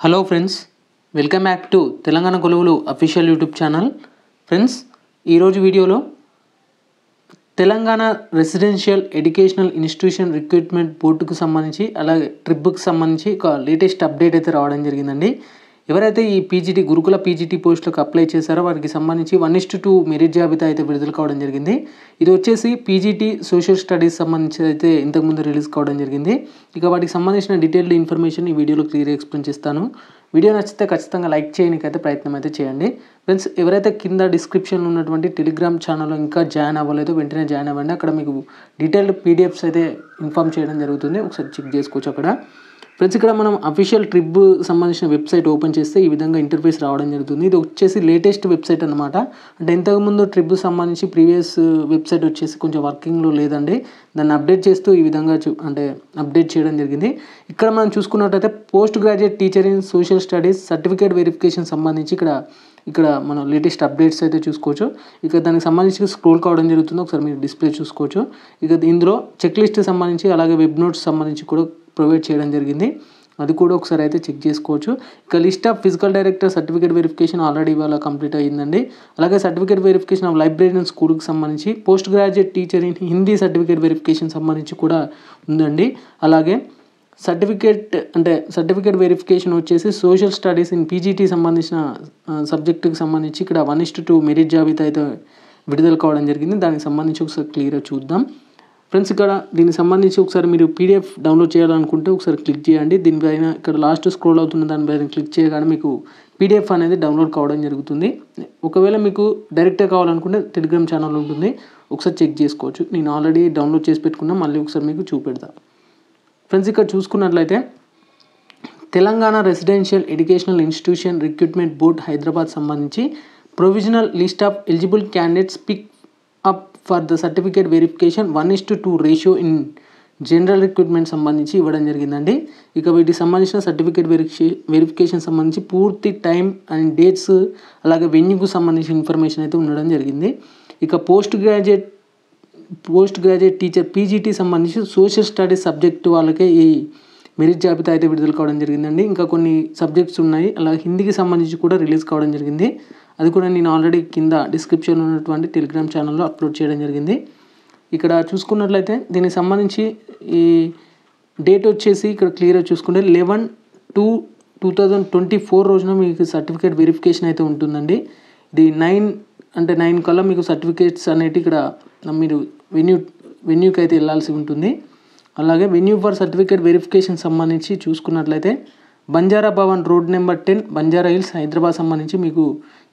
Hello friends, welcome back to Telangana కొలువులు official YouTube channel. Friends, ఈరోజు వీడియోలో Telangana residential educational institution recruitment బోర్డుకు సంబంధించి అలాగే ట్రిప్కి సంబంధించి ఒక లేటెస్ట్ అప్డేట్ అయితే రావడం జరిగిందండి. ఎవరైతే ఈ పీజీటీ గురుకుల పీజీటీ పోస్టులకు అప్లై చేశారో వారికి సంబంధించి 1:2 మెరిట్ జాబితా అయితే విడుదల కావడం జరిగింది. ఇది వచ్చేసి పీజీటీ సోషల్ స్టడీస్ సంబంధించి అయితే ఇంతకుముందు రిలీజ్ కావడం జరిగింది. ఇక వాటికి సంబంధించిన డీటెయిల్డ్ ఇన్ఫర్మేషన్ ఈ వీడియోలో క్లియర్గా ఎక్స్ప్లెయిన్ చేస్తాను. వీడియో నచ్చితే ఖచ్చితంగా లైక్ చేయడానికైతే ప్రయత్నం అయితే చేయండి. ఫ్రెండ్స్, ఎవరైతే కింద డిస్క్రిప్షన్లో ఉన్నటువంటి టెలిగ్రామ్ ఛానల్లో ఇంకా జాయిన్ అవ్వలేదో వెంటనే జాయిన్ అవ్వండి. అక్కడ మీకు డీటెయిల్డ్ పీడిఎఫ్స్ అయితే ఇన్ఫామ్ చేయడం జరుగుతుంది. ఒకసారి చెక్ చేసుకోవచ్చు అక్కడ. ఫ్రెండ్స్, ఇక్కడ మనం అఫీషియల్ ట్రిప్ సంబంధించిన వెబ్సైట్ ఓపెన్ చేస్తే ఈ విధంగా ఇంటర్ఫేస్ రావడం జరుగుతుంది. ఇది వచ్చేసి లేటెస్ట్ వెబ్సైట్ అనమాట. అంటే ఇంతకుముందు ట్రిప్ సంబంధించి ప్రీవియస్ వెబ్సైట్ వచ్చేసి కొంచెం వర్కింగ్లో లేదండి. దాన్ని అప్డేట్ చేస్తూ ఈ విధంగా అప్డేట్ చేయడం జరిగింది. ఇక్కడ మనం చూసుకున్నట్టయితే post graduate teacher in social studies certificate verification సంబంధించి ఇక్కడ మనం లేటెస్ట్ అప్డేట్స్ అయితే చూసుకోవచ్చు. ఇక దానికి సంబంధించి స్క్రోల్ కావడం జరుగుతుంది. ఒకసారి మీరు డిస్ప్లే చూసుకోవచ్చు. ఇక ఇందులో చెక్ లిస్ట్ సంబంధించి అలాగే వెబ్ నోట్స్ సంబంధించి కూడా ప్రొవైడ్ చేయడం జరిగింది. అది కూడా ఒకసారి అయితే చెక్ చేసుకోవచ్చు. ఇక list of physical director certificate verification already ఇవాళ కంప్లీట్ అయ్యిందండి. అలాగే సర్టిఫికేట్ వెరిఫికేషన్ ఆఫ్ లైబ్రరీన్ స్కూల్కి సంబంధించి post graduate teacher in Hindi certificate verification సంబంధించి కూడా ఉందండి. అలాగే సర్టిఫికేట్ వెరిఫికేషన్ వచ్చేసి సోషల్ స్టడీస్ ఇన్ పీజీటీ సంబంధించిన సబ్జెక్టుకి సంబంధించి ఇక్కడ 1:2 మెరిట్ జాబితా అయితే విడుదల కావడం జరిగింది. దానికి సంబంధించి ఒకసారి క్లియర్గా చూద్దాం. ఫ్రెండ్స్, ఇక్కడ దీనికి సంబంధించి ఒకసారి మీరు పీడిఎఫ్ డౌన్లోడ్ చేయాలనుకుంటే ఒకసారి క్లిక్ చేయండి. దీనిపైన ఇక్కడ లాస్ట్ స్క్రోల్ అవుతున్న దానిపైన క్లిక్ చేయగానే మీకు పీడిఎఫ్ అనేది డౌన్లోడ్ కావడం జరుగుతుంది. ఒకవేళ మీకు డైరెక్ట్గా కావాలనుకుంటే టెలిగ్రామ్ ఛానల్ ఉంటుంది, ఒకసారి చెక్ చేసుకోవచ్చు. నేను ఆల్రెడీ డౌన్లోడ్ చేసి పెట్టుకున్నా, మళ్ళీ ఒకసారి మీకు చూపెడతా. ఫ్రెండ్స్, ఇక్కడ చూసుకున్నట్లయితే Telangana residential educational institution recruitment board Hyderabad సంబంధించి provisional list of eligible candidates pick up for the certificate verification 1:2 ratio in general recruitment సంబంధించి ఇవ్వడం జరిగిందండి. ఇక వీటికి సంబంధించిన సర్టిఫికేట్ వెరిఫికేషన్ సంబంధించి పూర్తి టైం అండ్ డేట్స్ అలాగే వెన్యూకు సంబంధించిన ఇన్ఫర్మేషన్ అయితే ఉండడం జరిగింది. ఇక పోస్ట్ గ్రాడ్యుయేట్ టీచర్ పీజీటీ సంబంధించి సోషల్ స్టడీస్ సబ్జెక్టు వాళ్ళకే ఈ మెరిట్ జాబితా అయితే విడుదల కావడం జరిగిందండి. ఇంకా కొన్ని సబ్జెక్ట్స్ ఉన్నాయి. అలాగే హిందీకి సంబంధించి కూడా రిలీజ్ కావడం జరిగింది. అది కూడా నేను ఆల్రెడీ కింద డిస్క్రిప్షన్లో ఉన్నటువంటి టెలిగ్రామ్ ఛానల్లో అప్లోడ్ చేయడం జరిగింది. ఇక్కడ చూసుకున్నట్లయితే దీనికి సంబంధించి ఈ డేట్ వచ్చేసి ఇక్కడ క్లియర్గా చూసుకుంటే 11/2/2024 రోజున మీకు సర్టిఫికేట్ వెరిఫికేషన్ అయితే ఉంటుందండి. ఇది 9 కల్లా మీకు సర్టిఫికేట్స్ అనేవి ఇక్కడ మీరు వెన్యూకి అయితే వెళ్ళాల్సి ఉంటుంది. అలాగే వెన్యూ ఫర్ సర్టిఫికేట్ వెరిఫికేషన్ సంబంధించి చూసుకున్నట్లయితే Banjara Bhavan road number 10 Banjara hills Hyderabad సంబంధించి మీకు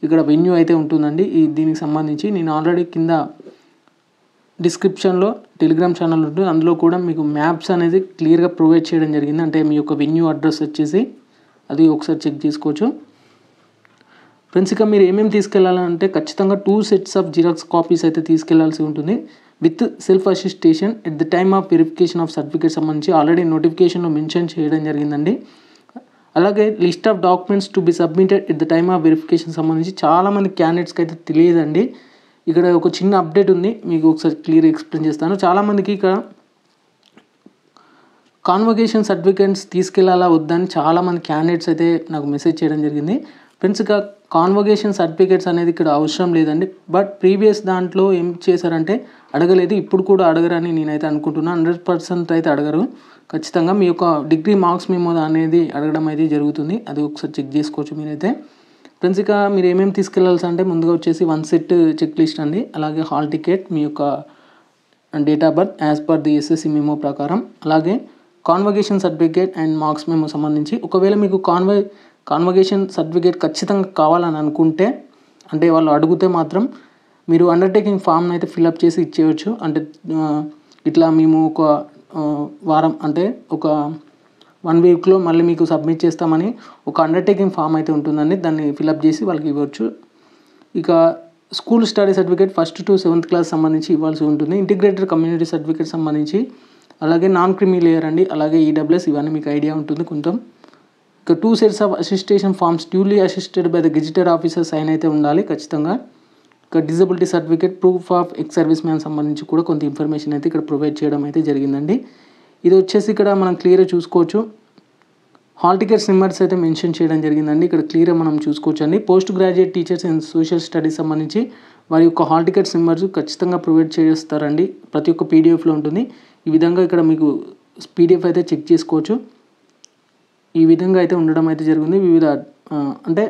ఇక్కడ వెన్యూ అయితే ఉంటుందండి. దీనికి సంబంధించి నేను ఆల్రెడీ కింద డిస్క్రిప్షన్లో టెలిగ్రామ్ ఛానల్ ఉంటుంది, అందులో కూడా మీకు మ్యాప్స్ అనేది క్లియర్గా ప్రొవైడ్ చేయడం జరిగింది. అంటే మీ యొక్క వెన్యూ అడ్రస్ వచ్చేసి అది ఒకసారి చెక్ చేసుకోవచ్చు. ఫ్రెండ్స్, ఇక మీరు ఏమేమి తీసుకెళ్లాలంటే ఖచ్చితంగా 2 sets ఆఫ్ జిరాక్స్ కాపీస్ అయితే తీసుకెళ్లాల్సి ఉంటుంది with self అసిస్టేషన్ at the time of verification of certificate సంబంధించి ఆల్రెడీ నోటిఫికేషన్లో మెన్షన్ చేయడం జరిగిందండి. అలాగే list of documents to be submitted at the time of verification సంబంధించి చాలామంది క్యాండిడేట్స్కి అయితే తెలియదండి. ఇక్కడ ఒక చిన్న అప్డేట్ ఉంది, మీకు ఒకసారి క్లియర్ ఎక్స్ప్లెయిన్ చేస్తాను. చాలామందికి ఇక్కడ కాన్వకేషన్ సర్టిఫికేట్స్ తీసుకెళ్లాలా వద్దని చాలామంది క్యాండిడేట్స్ అయితే నాకు మెసేజ్ చేయడం జరిగింది. ఫ్రెండ్స్, ఇక కాన్వకేషన్ సర్టిఫికేట్స్ అనేది ఇక్కడ అవసరం లేదండి. బట్ ప్రీవియస్ దాంట్లో ఏం చేశారంటే అడగలేదు, ఇప్పుడు కూడా అడగరని నేనైతే అనుకుంటున్నాను. 100% అయితే అడగరు. ఖచ్చితంగా మీ యొక్క డిగ్రీ మార్క్స్ మెమో అనేది అడగడం అయితే జరుగుతుంది. అది ఒకసారి చెక్ చేసుకోవచ్చు మీరైతే. ఫ్రెండ్స్, ఇక మీరు ఏమేమి తీసుకెళ్లాల్సి అంటే ముందుగా వచ్చేసి 1 set చెక్ లిస్ట్ అండి. అలాగే హాల్ టికెట్, మీ యొక్క date of birth as per the SSC memo ప్రకారం, అలాగే convocation certificate and marks memo సంబంధించి. ఒకవేళ మీకు కాన్వకేషన్ సర్టిఫికేట్ ఖచ్చితంగా కావాలని అనుకుంటే, అంటే వాళ్ళు అడిగితే మాత్రం మీరు అండర్టేకింగ్ ఫామ్ని అయితే ఫిల్అప్ చేసి ఇచ్చేయచ్చు. అంటే ఇట్లా మేము ఒక వారం అంటే ఒక 1 weekలో మళ్ళీ మీకు సబ్మిట్ చేస్తామని ఒక అండర్టేకింగ్ ఫామ్ అయితే ఉంటుందండి. దాన్ని ఫిల్అప్ చేసి వాళ్ళకి ఇవ్వచ్చు. ఇక school study certificate 1st to 7th class సంబంధించి ఇవ్వాల్సి ఉంటుంది. ఇంటిగ్రేటెడ్ కమ్యూనిటీ సర్టిఫికేట్ సంబంధించి, అలాగే నాన్ క్రిమీ లేయర్ అండి, అలాగే ఈడబ్ల్యూఎస్, ఇవన్నీ మీకు ఐడియా ఉంటుంది కొంచెం. ఇక 2 sets of attestation forms duly attested by the gazetted officer sign అయితే ఉండాలి ఖచ్చితంగా. ఇక disability certificate, proof of ex serviceman సంబంధించి కూడా కొంత ఇన్ఫర్మేషన్ అయితే ఇక్కడ ప్రొవైడ్ చేయడం అయితే జరిగిందండి. ఇది వచ్చేసి ఇక్కడ మనం క్లియర్గా చూసుకోవచ్చు. హాల్ టికెట్స్ నెంబర్స్ అయితే మెన్షన్ చేయడం జరిగిందండి. ఇక్కడ క్లియర్గా మనం చూసుకోవచ్చండి. Post graduate teachers and social studies సంబంధించి వారి యొక్క హాల్ టికెట్స్ నెంబర్స్ ఖచ్చితంగా ప్రొవైడ్ చేస్తారండి. ప్రతి ఒక్క పీడిఎఫ్లో ఉంటుంది. ఈ విధంగా ఇక్కడ మీకు పీడిఎఫ్ అయితే చెక్ చేసుకోవచ్చు. ఈ విధంగా అయితే ఉండడం అయితే జరిగింది. వివిధ అంటే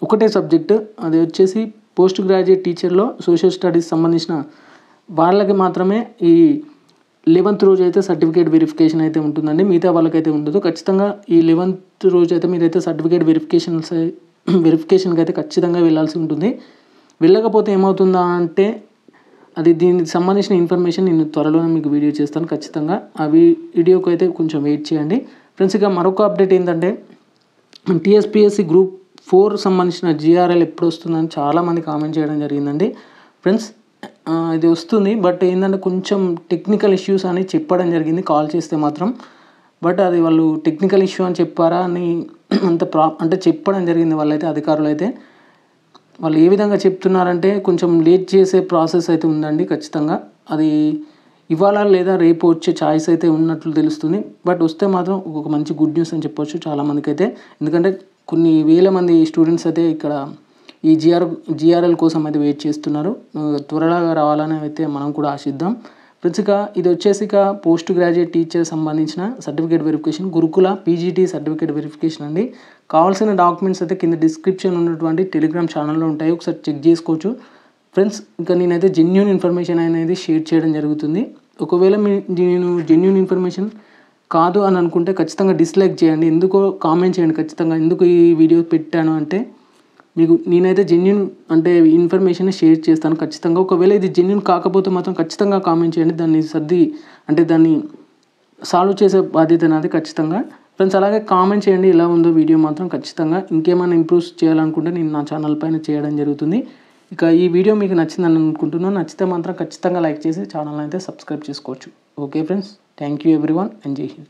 ఒకటే సబ్జెక్టు, అది వచ్చేసి పోస్ట్ గ్రాడ్యుయేట్ టీచర్లో సోషల్ స్టడీస్ సంబంధించిన వాళ్ళకి మాత్రమే ఈ 11th రోజు అయితే సర్టిఫికేట్ వెరిఫికేషన్ అయితే ఉంటుందండి. మిగతా వాళ్ళకైతే ఉండదు. ఖచ్చితంగా ఈ 11th రోజు అయితే మీరైతే సర్టిఫికేట్ వెరిఫికేషన్కి అయితే ఖచ్చితంగా వెళ్ళాల్సి ఉంటుంది. వెళ్ళకపోతే ఏమవుతుందా అంటే దీనికి సంబంధించిన ఇన్ఫర్మేషన్ నేను త్వరలోనే మీకు వీడియో చేస్తాను ఖచ్చితంగా. ఆ వీడియోకి అయితే కొంచెం వెయిట్ చేయండి ఫ్రెండ్స్. ఇక మరొక అప్డేట్ ఏంటంటే టీఎస్పీఎస్సీ గ్రూప్ 4 సంబంధించిన జిఆర్ఎల్ ఎప్పుడు వస్తుందని చాలామంది కామెంట్ చేయడం జరిగిందండి ఫ్రెండ్స్. ఇది వస్తుంది, బట్ ఏంటంటే కొంచెం టెక్నికల్ ఇష్యూస్ అని చెప్పడం జరిగింది కాల్ చేస్తే మాత్రం. బట్ అది వాళ్ళు టెక్నికల్ ఇష్యూ అని చెప్పారా అని అంటే చెప్పడం జరిగింది వాళ్ళైతే, అధికారులు అయితే. వాళ్ళు ఏ విధంగా చెప్తున్నారంటే కొంచెం లేట్ చేసే ప్రాసెస్ అయితే ఉందండి ఖచ్చితంగా. అది ఇవాళ లేదా రేపు వచ్చే ఛాయిస్ అయితే ఉన్నట్లు తెలుస్తుంది. బట్ వస్తే మాత్రం ఒక మంచి గుడ్ న్యూస్ అని చెప్పొచ్చు చాలామందికి అయితే. ఎందుకంటే కొన్ని వేల మంది స్టూడెంట్స్ అయితే ఇక్కడ ఈ జిఆర్ఎల్ కోసం అయితే వెయిట్ చేస్తున్నారు. త్వరగా రావాలని అయితే మనం కూడా ఆశిద్దాం ఫ్రెండ్స్. ఇది వచ్చేసి పోస్ట్ గ్రాడ్యుయేట్ టీచర్ సంబంధించిన సర్టిఫికేట్ వెరిఫికేషన్, గురుకుల పీజీటీ సర్టిఫికేట్ వెరిఫికేషన్ అండి. కావాల్సిన డాక్యుమెంట్స్ అయితే కింద డిస్క్రిప్షన్ ఉన్నటువంటి టెలిగ్రామ్ ఛానల్లో ఉంటాయి, ఒకసారి చెక్ చేసుకోవచ్చు ఫ్రెండ్స్. ఇంకా నేనైతే జెన్యూన్ ఇన్ఫర్మేషన్ అనేది షేర్ చేయడం జరుగుతుంది. ఒకవేళ నేను జెన్యూన్ ఇన్ఫర్మేషన్ కాదు అని అనుకుంటే ఖచ్చితంగా డిస్లైక్ చేయండి. ఎందుకో కామెంట్ చేయండి ఖచ్చితంగా. ఎందుకు ఈ వీడియో పెట్టాను అంటే మీకు నేనైతే జెన్యూన్ అంటే ఇన్ఫర్మేషన్ షేర్ చేస్తాను ఖచ్చితంగా. ఒకవేళ ఇది జెన్యూన్ కాకపోతే మాత్రం ఖచ్చితంగా కామెంట్ చేయండి. దాన్ని సాల్వ్ చేసే బాధ్యత నాది ఖచ్చితంగా ఫ్రెండ్స్. అలాగే కామెంట్ చేయండి ఎలా ఉందో వీడియో మాత్రం ఖచ్చితంగా. ఇంకేమైనా ఇంప్రూవ్ చేయాలనుకుంటే నేను నా ఛానల్ పైన చేయడం జరుగుతుంది. ఇక ఈ వీడియో మీకు నచ్చిందని అనుకుంటున్నాను. నచ్చితే మాత్రం ఖచ్చితంగా లైక్ చేసి ఛానల్ అయితే సబ్స్క్రైబ్ చేసుకోవచ్చు. Okay friends, thank you everyone and జై హింద్.